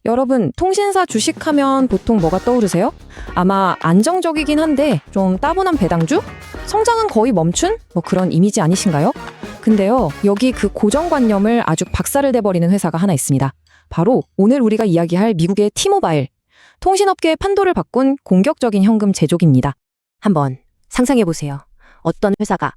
여러분, 통신사 주식하면 보통 뭐가 떠오르세요? 아마 안정적이긴 한데 좀 따분한 배당주? 성장은 거의 멈춘? 뭐 그런 이미지 아니신가요? 근데요, 여기 그 고정관념을 아주 박살을 내버리는 회사가 하나 있습니다. 바로 오늘 우리가 이야기할 미국의 T-모바일. 통신업계의 판도를 바꾼 공격적인 현금 제조기입니다. 한번 상상해보세요. 어떤 회사가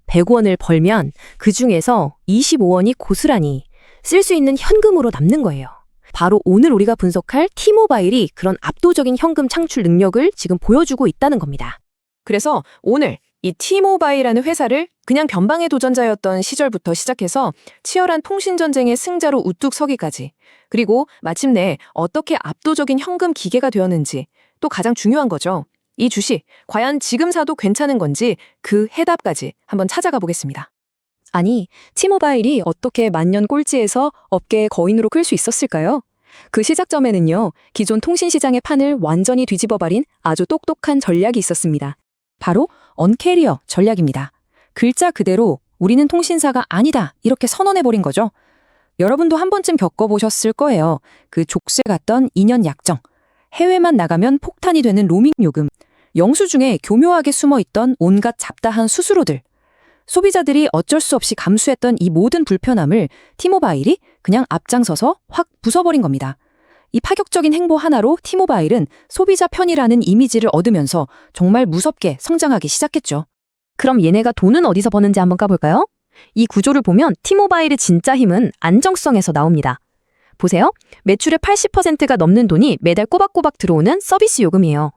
100원을 벌면 그 중에서 25원이 고스란히 쓸 수 있는 현금으로 남는 거예요. 바로 오늘 우리가 분석할 T-모바일이 그런 압도적인 현금 창출 능력을 지금 보여주고 있다는 겁니다. 그래서 오늘 이 T-모바일이라는 회사를 그냥 변방의 도전자였던 시절부터 시작해서 치열한 통신 전쟁의 승자로 우뚝 서기까지, 그리고 마침내 어떻게 압도적인 현금 기계가 되었는지, 또 가장 중요한 거죠. 이 주식 과연 지금 사도 괜찮은 건지 그 해답까지 한번 찾아가 보겠습니다. 아니, T-모바일이 어떻게 만년 꼴찌에서 업계의 거인으로 클 수 있었을까요? 그 시작점에는요, 기존 통신 시장의 판을 완전히 뒤집어버린 아주 똑똑한 전략이 있었습니다. 바로 언캐리어 전략입니다. 글자 그대로 우리는 통신사가 아니다 이렇게 선언해버린 거죠. 여러분도 한 번쯤 겪어보셨을 거예요. 그 족쇄 같던 2년 약정, 해외만 나가면 폭탄이 되는 로밍 요금, 영수증에 교묘하게 숨어있던 온갖 잡다한 수수료들, 소비자들이 어쩔 수 없이 감수했던 이 모든 불편함을 T-모바일이 그냥 앞장서서 확 부숴버린 겁니다. 이 파격적인 행보 하나로 T-모바일은 소비자 편이라는 이미지를 얻으면서 정말 무섭게 성장하기 시작했죠. 그럼 얘네가 돈은 어디서 버는지 한번 까볼까요? 이 구조를 보면 T-모바일의 진짜 힘은 안정성에서 나옵니다. 보세요. 매출의 80%가 넘는 돈이 매달 꼬박꼬박 들어오는 서비스 요금이에요.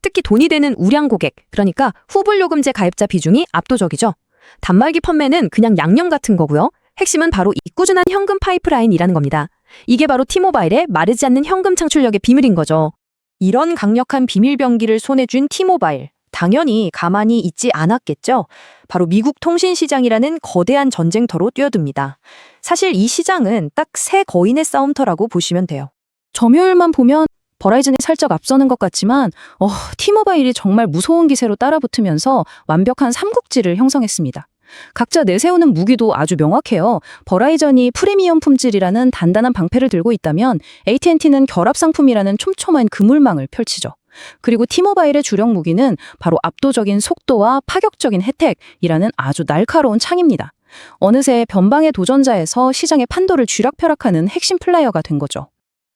특히 돈이 되는 우량 고객, 그러니까 후불요금제 가입자 비중이 압도적이죠. 단말기 판매는 그냥 양념 같은 거고요. 핵심은 바로 이 꾸준한 현금 파이프라인이라는 겁니다. 이게 바로 T-모바일의 마르지 않는 현금 창출력의 비밀인 거죠. 이런 강력한 비밀병기를 손에 쥔 T-모바일, 당연히 가만히 있지 않았겠죠. 바로 미국 통신 시장이라는 거대한 전쟁터로 뛰어듭니다. 사실 이 시장은 딱 세 거인의 싸움터라고 보시면 돼요. 점유율만 보면 버라이즌이 살짝 앞서는 것 같지만 T-모바일이 정말 무서운 기세로 따라붙으면서 완벽한 삼국지를 형성했습니다. 각자 내세우는 무기도 아주 명확해요. 버라이전이 프리미엄 품질이라는 단단한 방패를 들고 있다면 AT&T는 결합 상품이라는 촘촘한 그물망을 펼치죠. 그리고 T-모바일의 주력 무기는 바로 압도적인 속도와 파격적인 혜택이라는 아주 날카로운 창입니다. 어느새 변방의 도전자에서 시장의 판도를 쥐락펴락하는 핵심 플레이어가 된 거죠.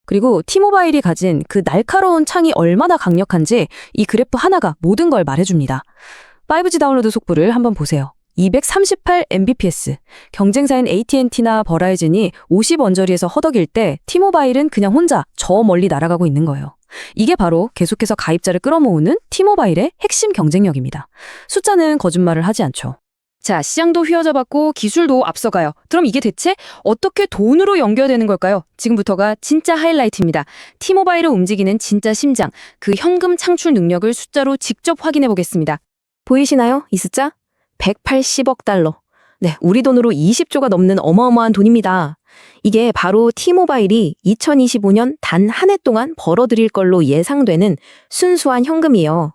그리고 T-모바일이 가진 그 날카로운 창이 얼마나 강력한지 이 그래프 하나가 모든 걸 말해줍니다. 5G 다운로드 속도를 한번 보세요. 238 Mbps. 경쟁사인 AT&T나 버라이즌이 50 언저리에서 허덕일 때 T-모바일은 그냥 혼자 저 멀리 날아가고 있는 거예요. 이게 바로 계속해서 가입자를 끌어모으는 T-모바일의 핵심 경쟁력입니다. 숫자는 거짓말을 하지 않죠. 자, 시장도 휘어잡았고 기술도 앞서가요. 그럼 이게 대체 어떻게 돈으로 연결되는 걸까요? 지금부터가 진짜 하이라이트입니다. T-모바일을 움직이는 진짜 심장, 그 현금 창출 능력을 숫자로 직접 확인해 보겠습니다. 보이시나요? 이 숫자? 180억 달러. 네, 우리 돈으로 20조가 넘는 어마어마한 돈입니다. 이게 바로 T-모바일이 2025년 단 한 해 동안 벌어들일 걸로 예상되는 순수한 현금이에요.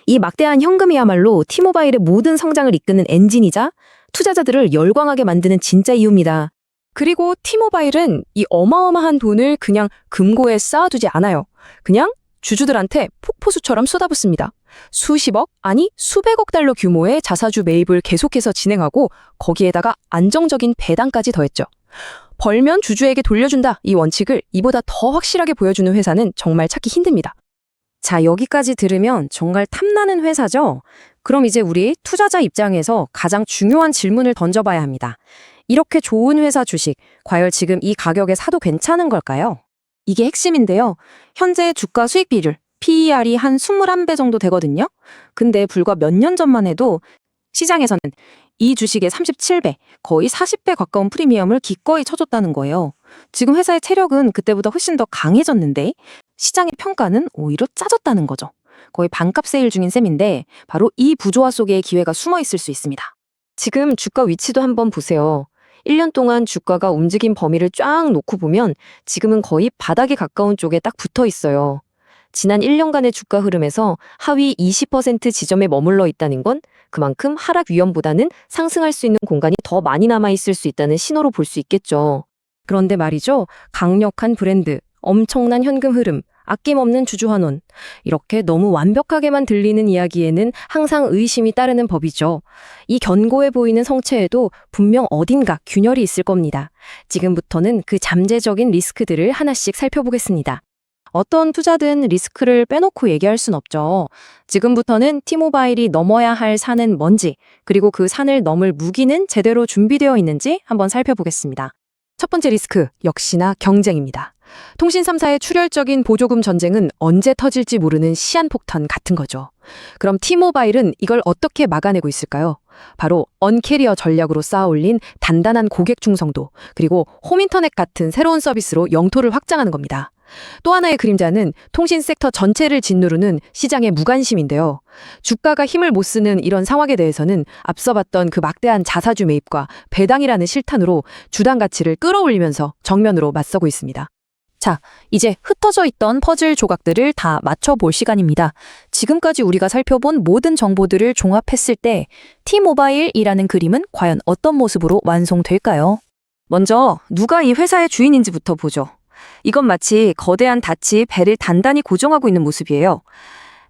이 막대한 현금이야말로 T-모바일의 모든 성장을 이끄는 엔진이자 투자자들을 열광하게 만드는 진짜 이유입니다. 그리고 T-모바일은 이 어마어마한 돈을 그냥 금고에 쌓아두지 않아요. 그냥 주주들한테 폭포수처럼 쏟아붓습니다. 수십억, 아니 수백억 달러 규모의 자사주 매입을 계속해서 진행하고 거기에다가 안정적인 배당까지 더했죠. 벌면 주주에게 돌려준다, 이 원칙을 이보다 더 확실하게 보여주는 회사는 정말 찾기 힘듭니다. 자, 여기까지 들으면 정말 탐나는 회사죠? 그럼 이제 우리 투자자 입장에서 가장 중요한 질문을 던져봐야 합니다. 이렇게 좋은 회사 주식, 과연 지금 이 가격에 사도 괜찮은 걸까요? 이게 핵심인데요. 현재 주가 수익 비율, PER이 한 21배 정도 되거든요. 근데 불과 몇 년 전만 해도 시장에서는 이 주식의 37배, 거의 40배 가까운 프리미엄을 기꺼이 쳐줬다는 거예요. 지금 회사의 체력은 그때보다 훨씬 더 강해졌는데 시장의 평가는 오히려 짜졌다는 거죠. 거의 반값 세일 중인 셈인데 바로 이 부조화 속에 기회가 숨어 있을 수 있습니다. 지금 주가 위치도 한번 보세요. 1년 동안 주가가 움직인 범위를 쫙 놓고 보면 지금은 거의 바닥에 가까운 쪽에 딱 붙어 있어요. 지난 1년간의 주가 흐름에서 하위 20% 지점에 머물러 있다는 건 그만큼 하락 위험보다는 상승할 수 있는 공간이 더 많이 남아있을 수 있다는 신호로 볼 수 있겠죠. 그런데 말이죠. 강력한 브랜드, 엄청난 현금 흐름, 아낌없는 주주 환원. 이렇게 너무 완벽하게만 들리는 이야기에는 항상 의심이 따르는 법이죠. 이 견고해 보이는 성체에도 분명 어딘가 균열이 있을 겁니다. 지금부터는 그 잠재적인 리스크들을 하나씩 살펴보겠습니다. 어떤 투자든 리스크를 빼놓고 얘기할 순 없죠. 지금부터는 T모바일이 넘어야 할 산은 뭔지, 그리고 그 산을 넘을 무기는 제대로 준비되어 있는지 한번 살펴보겠습니다. 첫 번째 리스크, 역시나 경쟁입니다. 통신 3사의 출혈적인 보조금 전쟁은 언제 터질지 모르는 시한폭탄 같은 거죠. 그럼 T모바일은 이걸 어떻게 막아내고 있을까요? 바로 언캐리어 전략으로 쌓아올린 단단한 고객 충성도, 그리고 홈인터넷 같은 새로운 서비스로 영토를 확장하는 겁니다. 또 하나의 그림자는 통신 섹터 전체를 짓누르는 시장의 무관심인데요. 주가가 힘을 못 쓰는 이런 상황에 대해서는 앞서 봤던 그 막대한 자사주 매입과 배당이라는 실탄으로 주당 가치를 끌어올리면서 정면으로 맞서고 있습니다. 자, 이제 흩어져 있던 퍼즐 조각들을 다 맞춰볼 시간입니다. 지금까지 우리가 살펴본 모든 정보들을 종합했을 때 T모바일이라는 그림은 과연 어떤 모습으로 완성될까요? 먼저 누가 이 회사의 주인인지부터 보죠. 이건 마치 거대한 닻이 배를 단단히 고정하고 있는 모습이에요.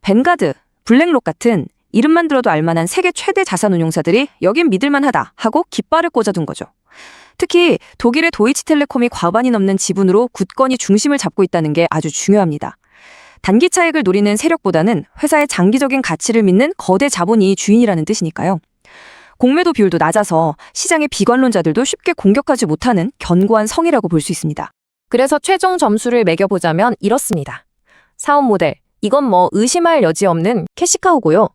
벤가드, 블랙록 같은 이름만 들어도 알만한 세계 최대 자산운용사들이 여긴 믿을만하다 하고 깃발을 꽂아둔 거죠. 특히 독일의 도이치텔레콤이 과반이 넘는 지분으로 굳건히 중심을 잡고 있다는 게 아주 중요합니다. 단기 차익을 노리는 세력보다는 회사의 장기적인 가치를 믿는 거대 자본이 주인이라는 뜻이니까요. 공매도 비율도 낮아서 시장의 비관론자들도 쉽게 공격하지 못하는 견고한 성이라고 볼 수 있습니다. 그래서 최종 점수를 매겨보자면 이렇습니다. 사업 모델, 이건 뭐 의심할 여지 없는 캐시카우고요.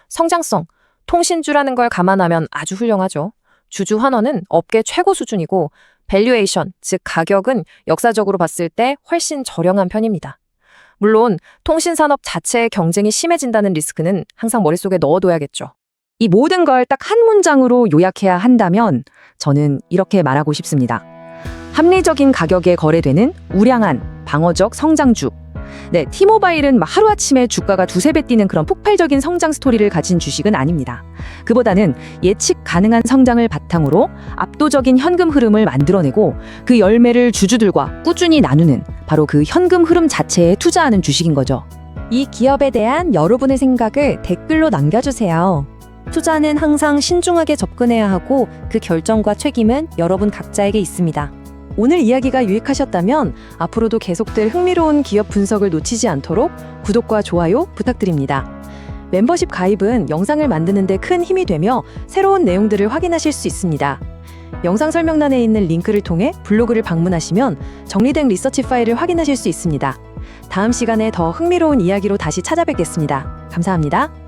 성장성, 통신주라는 걸 감안하면 아주 훌륭하죠. 주주 환원은 업계 최고 수준이고 밸류에이션, 즉 가격은 역사적으로 봤을 때 훨씬 저렴한 편입니다. 물론 통신산업 자체의 경쟁이 심해진다는 리스크는 항상 머릿속에 넣어둬야겠죠. 이 모든 걸 딱 한 문장으로 요약해야 한다면 저는 이렇게 말하고 싶습니다. 합리적인 가격에 거래되는 우량한 방어적 성장주. 네, T모바일은 하루아침에 주가가 두세 배 뛰는 그런 폭발적인 성장 스토리를 가진 주식은 아닙니다. 그보다는 예측 가능한 성장을 바탕으로 압도적인 현금 흐름을 만들어내고 그 열매를 주주들과 꾸준히 나누는 바로 그 현금 흐름 자체에 투자하는 주식인 거죠. 이 기업에 대한 여러분의 생각을 댓글로 남겨주세요. 투자는 항상 신중하게 접근해야 하고 그 결정과 책임은 여러분 각자에게 있습니다. 오늘 이야기가 유익하셨다면 앞으로도 계속될 흥미로운 기업 분석을 놓치지 않도록 구독과 좋아요 부탁드립니다. 멤버십 가입은 영상을 만드는 데 큰 힘이 되며 새로운 내용들을 확인하실 수 있습니다. 영상 설명란에 있는 링크를 통해 블로그를 방문하시면 정리된 리서치 파일을 확인하실 수 있습니다. 다음 시간에 더 흥미로운 이야기로 다시 찾아뵙겠습니다. 감사합니다.